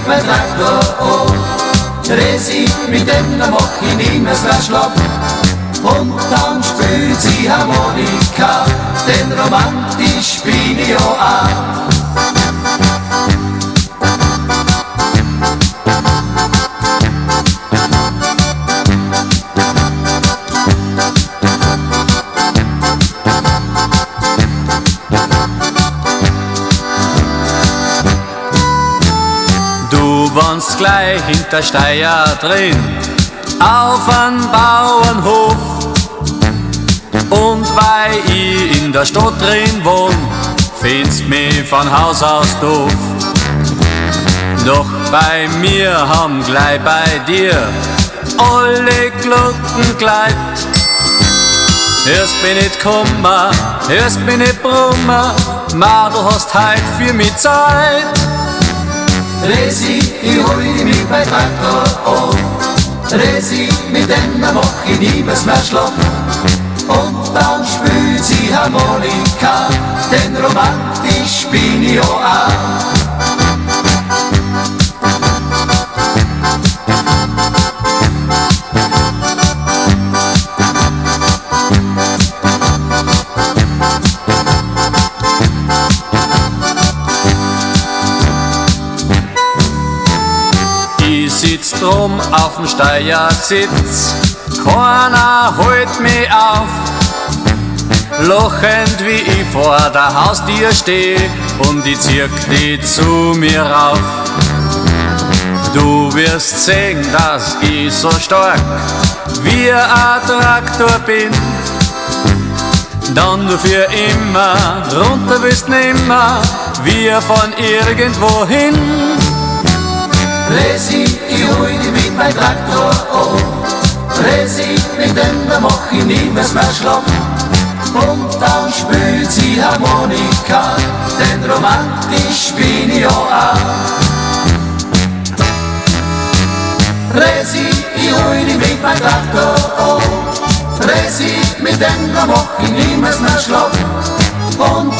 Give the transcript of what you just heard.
mit meinem Traktor an. Resi, mit dem mach ich niemals mehr Schlapp. Und dann spielt sie Harmonika, denn romantisch bin ich ja auch. Du wohnst gleich hinter Steyr drin, auf einem Bauernhof. Und weil ich in der Stadt drin wohn, findest mich von Haus aus doof. Doch bei mir haben gleich bei dir alle Glocken gleit. Hörst mich nicht kummer, hörst mich nicht brummer, ma du hast heut für mich Zeit. Resi, ich hol dich mit meinem Traktor an. Resi, mit dem mach ich niemals mehr Schlapp. Und dann spielt sie Harmonika, denn romantisch bin ich ja auch. Ich sitz drum auf'm Steigersitz, keiner holt mich auf. Lachend wie ich vor der Haustür steh und ich zirk die zu mir rauf. Du wirst sehen, dass ich so stark wie ein Traktor bin, dann du für immer drunter bist nimmer, wir von irgendwo hin. Resi, ich hol dich mit meinem Traktor an. Resi, mit dem mach ich niemals mehr Schlapp. Und dann spielt sie Harmonika, denn romantisch bin ich ja auch. Resi, ich hol dich mit meinem Traktor an. Resi, mit dem mach ich niemals mehr Schlapp. Und